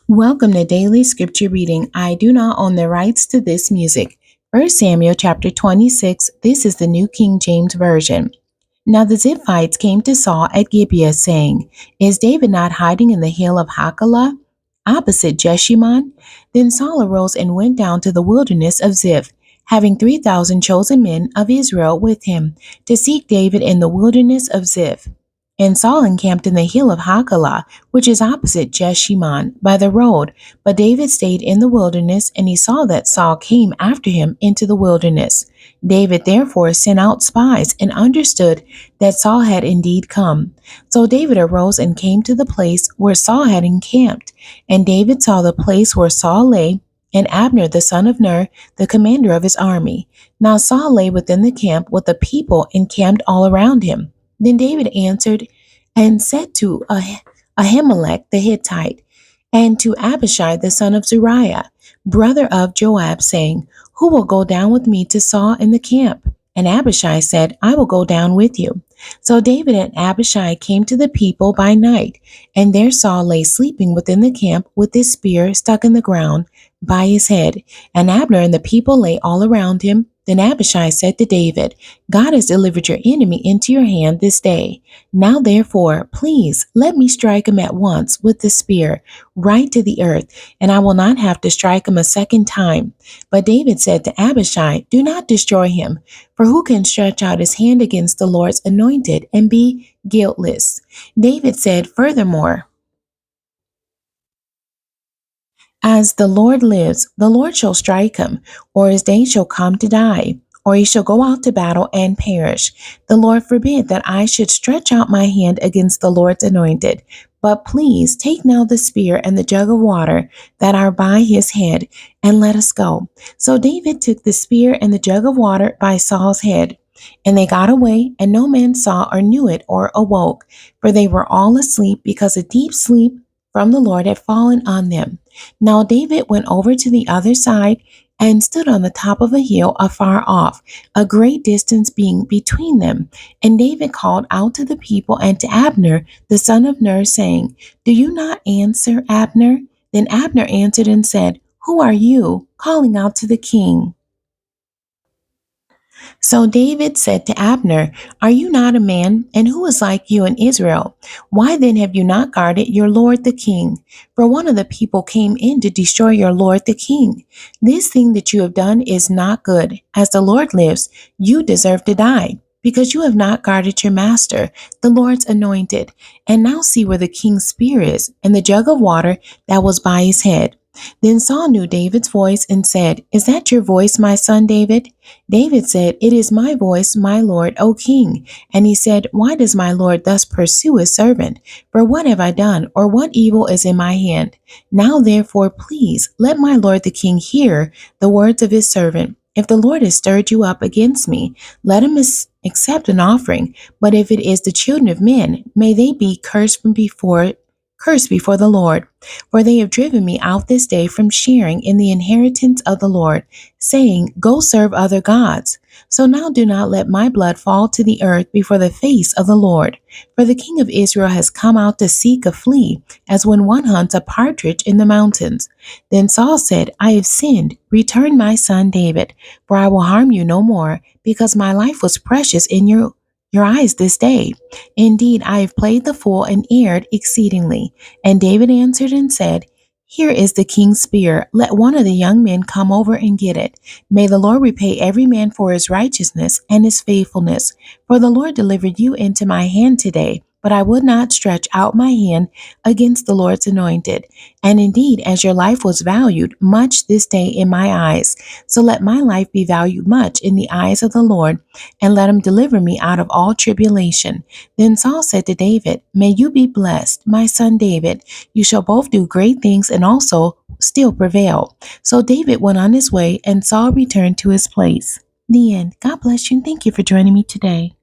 Welcome to Daily Scripture Reading. I do not own the rights to this music. 1 Samuel chapter 26. This is the New King James Version. Now the Ziphites came to Saul at Gibeah, saying, Is David not hiding in the hill of Hachilah, opposite Jeshimon? Then Saul arose and went down to the wilderness of Ziph, having 3,000 chosen men of Israel with him, to seek David in the wilderness of Ziph. And Saul encamped in the hill of Hachilah, which is opposite Jeshimon, by the road. But David stayed in the wilderness, and he saw that Saul came after him into the wilderness. David therefore sent out spies and understood that Saul had indeed come. So David arose and came to the place where Saul had encamped. And David saw the place where Saul lay, and Abner the son of Ner, the commander of his army. Now Saul lay within the camp with the people encamped all around him. Then David answered and said to Ahimelech the Hittite, and to Abishai the son of Zeruiah, brother of Joab, saying, Who will go down with me to Saul in the camp? And Abishai said, I will go down with you. So David and Abishai came to the people by night, and there Saul lay sleeping within the camp with his spear stuck in the ground by his head, and Abner and the people lay all around him. Then Abishai said to David, God has delivered your enemy into your hand this day. Now therefore, please let me strike him at once with the spear, right to the earth, and I will not have to strike him a second time. But David said to Abishai, Do not destroy him, for who can stretch out his hand against the Lord's anointed and be guiltless? David said furthermore, As the Lord lives, the Lord shall strike him, or his day shall come to die, or he shall go out to battle and perish. The Lord forbid that I should stretch out my hand against the Lord's anointed. But please take now the spear and the jug of water that are by his head, and let us go. So David took the spear and the jug of water by Saul's head. And they got away, and no man saw or knew it or awoke, for they were all asleep, because a deep sleep from the Lord had fallen on them. Now David went over to the other side and stood on the top of a hill afar off, a great distance being between them. And David called out to the people and to Abner, the son of Ner, saying, Do you not answer, Abner? Then Abner answered and said, Who are you? Calling out to the king. So David said to Abner, Are you not a man? And who is like you in Israel? Why then have you not guarded your lord the king? For one of the people came in to destroy your lord the king. This thing that you have done is not good. As the Lord lives, you deserve to die, because you have not guarded your master, the Lord's anointed. And now see where the king's spear is, and the jug of water that was by his head. Then Saul knew David's voice and said, Is that your voice, my son David? David said, It is my voice, my lord, O king. And he said, Why does my lord thus pursue his servant? For what have I done, or what evil is in my hand? Now therefore, please, let my lord the king hear the words of his servant. If the Lord has stirred you up against me, let him accept an offering. But if it is the children of men, may they be cursed before the Lord. For they have driven me out this day from sharing in the inheritance of the Lord, saying, Go serve other gods. So now do not let my blood fall to the earth before the face of the Lord. For the king of Israel has come out to seek a flea, as when one hunts a partridge in the mountains. Then Saul said, I have sinned. Return my son David, for I will harm you no more, because my life was precious in your eyes this day. Indeed, I have played the fool and erred exceedingly. And David answered and said, Here is the king's spear. Let one of the young men come over and get it. May the Lord repay every man for his righteousness and his faithfulness. For the Lord delivered you into my hand today. But I would not stretch out my hand against the Lord's anointed. And indeed, as your life was valued much this day in my eyes, so let my life be valued much in the eyes of the Lord, and let him deliver me out of all tribulation. Then Saul said to David, May you be blessed, my son David. You shall both do great things and also still prevail. So David went on his way, and Saul returned to his place. The end. God bless you, and thank you for joining me today.